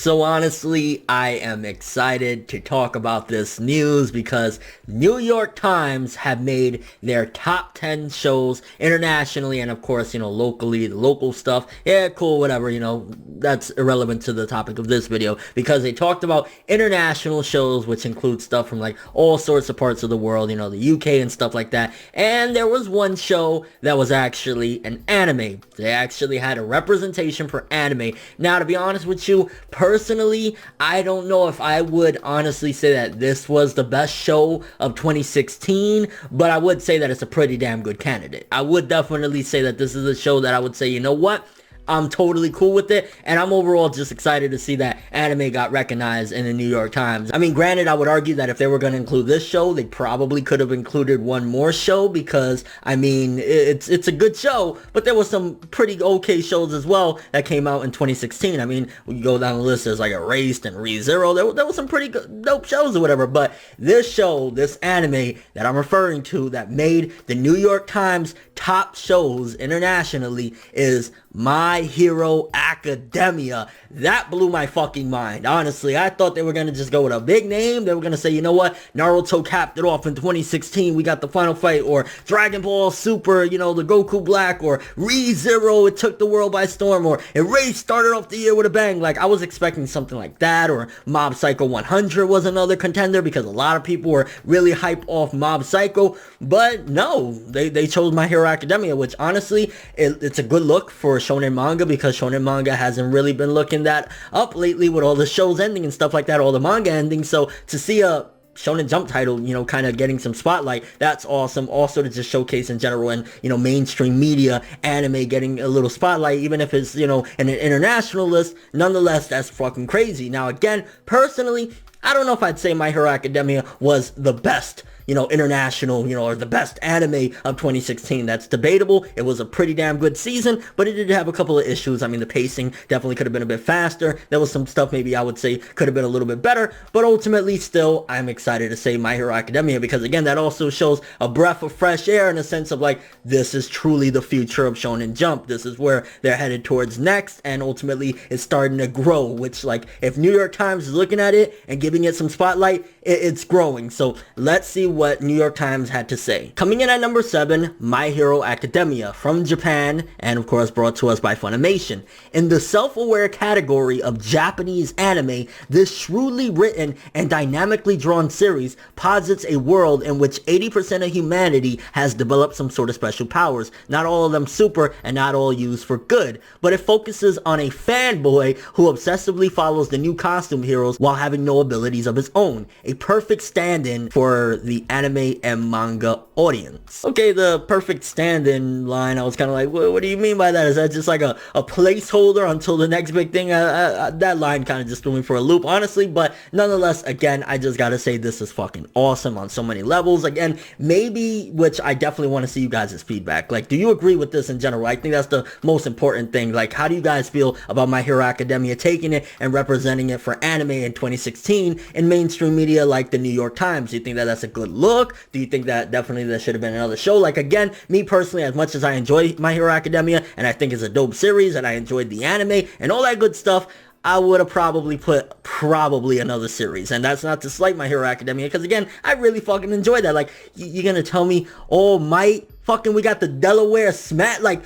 So honestly, I am excited to talk about this news because New York Times have made their top 10 shows internationally and of course, locally, the local stuff. Yeah, cool, whatever, that's irrelevant to the topic of this video because they talked about international shows, which include stuff from like all sorts of parts of the world, the UK and stuff like that. And there was one show that was actually an anime. They actually had a representation for anime. Now, to be honest with you, personally, I don't know if I would honestly say that this was the best show of 2016, but I would say that it's a pretty damn good candidate. I would definitely say that this is a show that I would say, you know what? I'm totally cool with it, and I'm overall just excited to see that anime got recognized in the New York Times. I mean, granted, I would argue that if they were going to include this show, they probably could have included one more show because, I mean, it's a good show, but there was some pretty okay shows as well that came out in 2016. I mean, when you go down the list, there's like Erased and ReZero. There was some pretty good, dope shows or whatever, but this show, this anime that I'm referring to that made the New York Times top shows internationally is My Hero Academia. That blew my fucking mind. Honestly, I thought they were going to just go with a big name. They were going to say, you know what? Naruto capped it off in 2016. We got the final fight. Or Dragon Ball Super, the Goku Black. Or ReZero, it took the world by storm. Or Erase started off the year with a bang. Like, I was expecting something like that. Or Mob Psycho 100 was another contender because a lot of people were really hyped off Mob Psycho. But no, they chose My Hero Academia, which honestly, it's a good look for shonen manga because shonen manga hasn't really been looking that up lately with all the shows ending and stuff like that, all the manga endings. So to see a Shonen Jump title, kind of getting some spotlight, that's awesome. Also to just showcase in general and, mainstream media, anime getting a little spotlight, even if it's, in an international list, nonetheless, that's fucking crazy. Now, again, personally, I don't know if I'd say My Hero Academia was the best, international, or the best anime of 2016. That's debatable. It was a pretty damn good season, but it did have a couple of issues. I mean, the pacing definitely could have been a bit faster. There was some stuff maybe I would say could have been a little bit better, but ultimately still, I'm excited to say My Hero Academia because again, that also shows a breath of fresh air in a sense of like, this is truly the future of Shonen Jump. This is where they're headed towards next, and ultimately it's starting to grow, which like, if New York Times is looking at it and giving it some spotlight, it's growing. So let's see what New York Times had to say. Coming in at number 7, My Hero Academia from Japan, and of course brought to us by Funimation. In the self-aware category of Japanese anime, this shrewdly written and dynamically drawn series posits a world in which 80% of humanity has developed some sort of special powers. Not all of them super and not all used for good, but it focuses on a fanboy who obsessively follows the new costume heroes while having no abilities of his own. A perfect stand-in for the anime and manga audience. Okay, the perfect stand-in line, I was kind of like, what do you mean by that? Is that just like a placeholder until the next big thing? That line kind of just threw me for a loop, honestly, but nonetheless, again, I just gotta say this is fucking awesome on so many levels. Again, maybe, which I definitely want to see you guys' feedback. Like, do you agree with this in general? I think that's the most important thing. Like, how do you guys feel about My Hero Academia taking it and representing it for anime in 2016 in mainstream media like the New York Times? Do you think that that's a good look? Do you think that definitely there should have been another show? Like, again, me personally, as much as I enjoy My Hero Academia and I think it's a dope series and I enjoyed the anime and all that good stuff, I would have probably put another series. And that's not to slight My Hero Academia because again, I really fucking enjoyed that. Like, you're gonna tell me, oh, might fucking we got the Delaware Smack, like,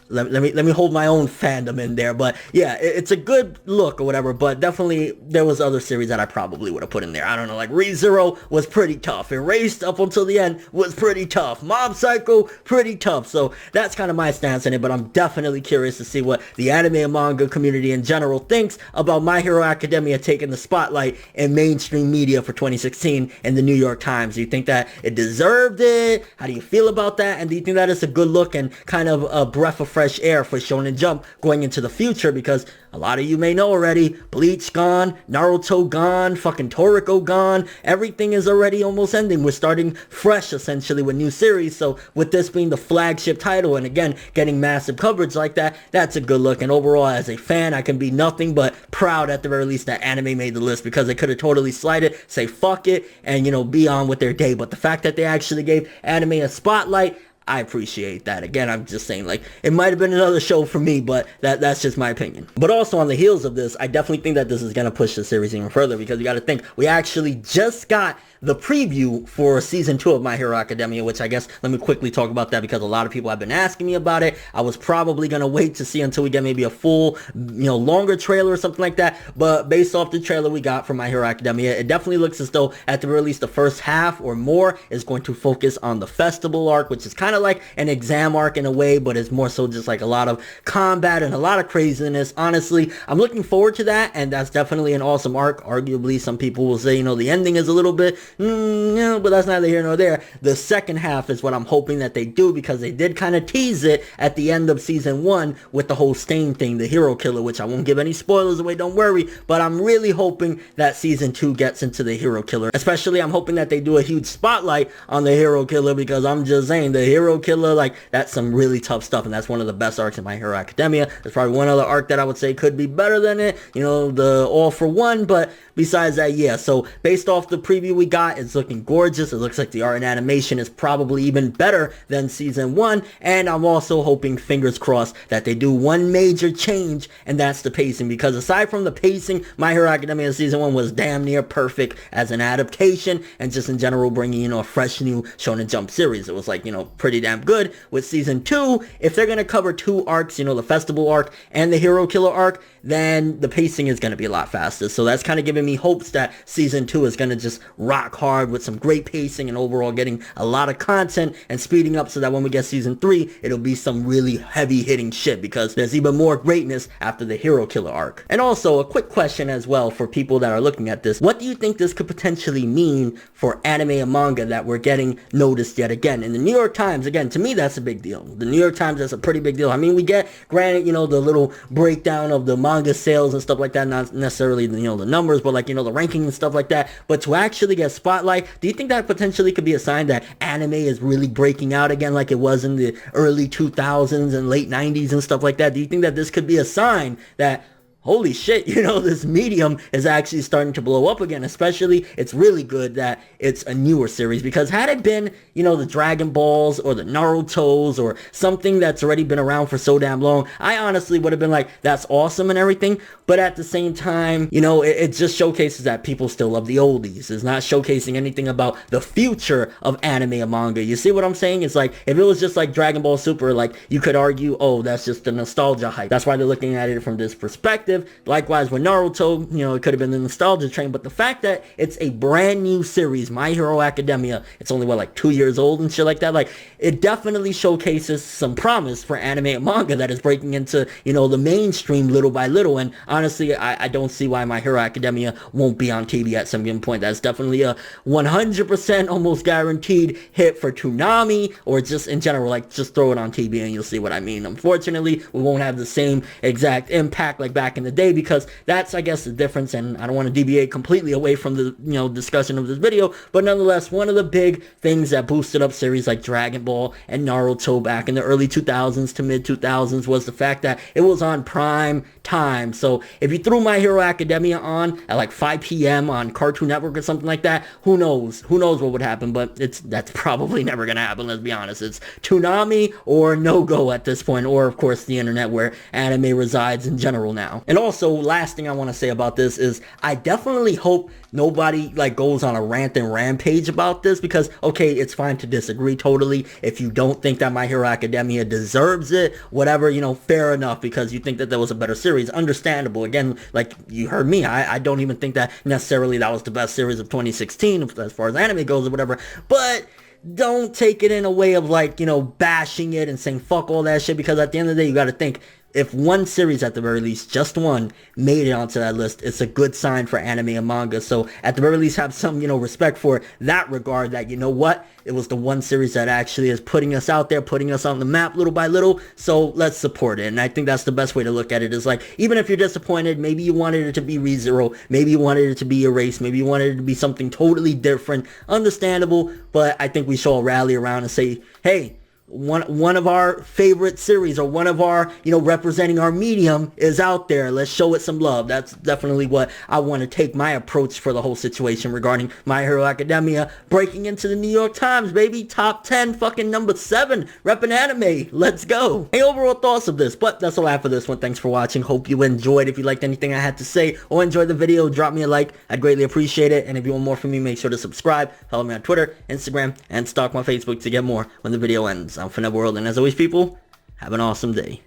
let me hold my own fandom in there, but yeah, it's a good look or whatever, but definitely there was other series that I probably would have put in there. I don't know, like ReZero was pretty tough. Erased up until the end was pretty tough. Mob Psycho, pretty tough. So that's kind of my stance in it, but I'm definitely curious to see what the anime and manga community in general thinks about My Hero Academia taking the spotlight in mainstream media for 2016 in the New York Times. Do you think that it deserved it? How do you feel about that? And do you think that it's a good look and kind of a breath of fresh air for Shonen Jump going into the future? Because a lot of you may know already, Bleach gone, Naruto gone, fucking Toriko gone, everything is already almost ending. We're starting fresh essentially with new series, so with this being the flagship title and again getting massive coverage like that, that's a good look. And overall, as a fan, I can be nothing but proud at the very least that anime made the list, because they could have totally slid it, say fuck it, and be on with their day. But the fact that they actually gave anime a spotlight, I appreciate that. Again, I'm just saying, like, it might have been another show for me, but that's just my opinion. But also on the heels of this, I definitely think that this is going to push the series even further, because you got to think, we actually just got the preview for season 2 of My Hero Academia, which I guess, let me quickly talk about that, because a lot of people have been asking me about it. I was probably going to wait to see until we get maybe a full, longer trailer or something like that, but based off the trailer we got for My Hero Academia, it definitely looks as though, at the very least, the first half or more is going to focus on the festival arc, which is kind of like an exam arc in a way, but it's more so just like a lot of combat and a lot of craziness. Honestly, I'm looking forward to that, and that's definitely an awesome arc. Arguably, some people will say, the ending is a little bit, but that's neither here nor there. The second half is what I'm hoping that they do, because they did kind of tease it at the end of season 1 with the whole Stain thing, the hero killer, which I won't give any spoilers away, don't worry, but I'm really hoping that season 2 gets into the hero killer. Especially, I'm hoping that they do a huge spotlight on the hero killer, because I'm just saying, the hero killer, like, that's some really tough stuff, and that's one of the best arcs in My Hero Academia. There's probably one other arc that I would say could be better than it, the All for One, but besides that, yeah. So based off the preview we got, it's looking gorgeous. It looks like the art and animation is probably even better than season 1, and I'm also hoping, fingers crossed, that they do one major change, and that's the pacing, because aside from the pacing, My Hero Academia season 1 was damn near perfect as an adaptation, and just in general bringing, a fresh new Shonen Jump series. It was like, pretty damn good. With season 2, if they're going to cover 2 arcs, the festival arc and the hero killer arc, then the pacing is going to be a lot faster. So that's kind of giving me hopes that season 2 is going to just rock hard with some great pacing and overall getting a lot of content and speeding up, so that when we get season 3, it'll be some really heavy hitting shit, because there's even more greatness after the hero killer arc. And also, a quick question as well for people that are looking at this. What do you think this could potentially mean for anime and manga that we're getting noticed yet again? In the New York Times, again, to me, that's a big deal. The New York Times, that's a pretty big deal. I mean, we get, granted, the little breakdown of the manga sales and stuff like that, not necessarily, the numbers, but like, the ranking and stuff like that. But to actually get spotlight, do you think that potentially could be a sign that anime is really breaking out again, like it was in the early 2000s and late 90s and stuff like that? Do you think that this could be a sign that, holy shit, this medium is actually starting to blow up again? Especially, it's really good that it's a newer series, because had it been, the Dragon Balls or the Narutos or something that's already been around for so damn long, I honestly would have been like, that's awesome and everything. But at the same time, it just showcases that people still love the oldies. It's not showcasing anything about the future of anime and manga. You see what I'm saying? It's like, if it was just like Dragon Ball Super, like, you could argue, oh, that's just the nostalgia hype. That's why they're looking at it from this perspective. Likewise with Naruto, it could have been the nostalgia train, but the fact that it's a brand new series, My Hero Academia, it's only, like 2 years old and shit like that, like, it definitely showcases some promise for anime and manga that is breaking into, the mainstream little by little. And honestly, I don't see why My Hero Academia won't be on TV at some given point. That's definitely a 100% almost guaranteed hit for Toonami, or just in general, like, just throw it on TV and you'll see what I mean. Unfortunately, we won't have the same exact impact like back in the day, because that's, I guess, the difference. And I don't want to deviate completely away from the discussion of this video, but nonetheless, one of the big things that boosted up series like Dragon Ball and Naruto back in the early 2000s to mid 2000s was the fact that it was on prime time. So if you threw My Hero Academia on at like 5 p.m. on Cartoon Network or something like that, who knows what would happen. But that's probably never gonna happen, let's be honest. It's Toonami or no go at this point, or of course the internet, where anime resides in general now. And also, last thing I want to say about this is, I definitely hope nobody like goes on a rant and rampage about this, because okay, it's fine to disagree totally. If you don't think that My Hero Academia deserves it, whatever, fair enough, because you think that there was a better series, understandable. Again, like you heard me, I don't even think that necessarily that was the best series of 2016 as far as anime goes or whatever, but don't take it in a way of like, bashing it and saying fuck all that shit, because at the end of the day, you got to think, if one series at the very least, just one, made it onto that list, it's a good sign for anime and manga. So at the very least, have some, respect for that regard, that, what, it was the one series that actually is putting us out there, putting us on the map little by little, so let's support it. And I think that's the best way to look at it, is like, even if you're disappointed, maybe you wanted it to be ReZero, maybe you wanted it to be Erased, maybe you wanted it to be something totally different, understandable, but I think we should all rally around and say, hey, one of our favorite series, or one of our, representing our medium, is out there. Let's show it some love. That's definitely what I want to take my approach for the whole situation regarding My Hero Academia breaking into the New York Times, baby. Top 10, fucking number 7, repping anime. Let's go. Hey, overall thoughts of this, but that's all I have for this one. Thanks for watching. Hope you enjoyed. If you liked anything I had to say or enjoyed the video, drop me a like. I'd greatly appreciate it. And if you want more from me, make sure to subscribe, follow me on Twitter, Instagram, and stalk my Facebook to get more when the video ends. I'm ForneverWorld, and as always, people, have an awesome day.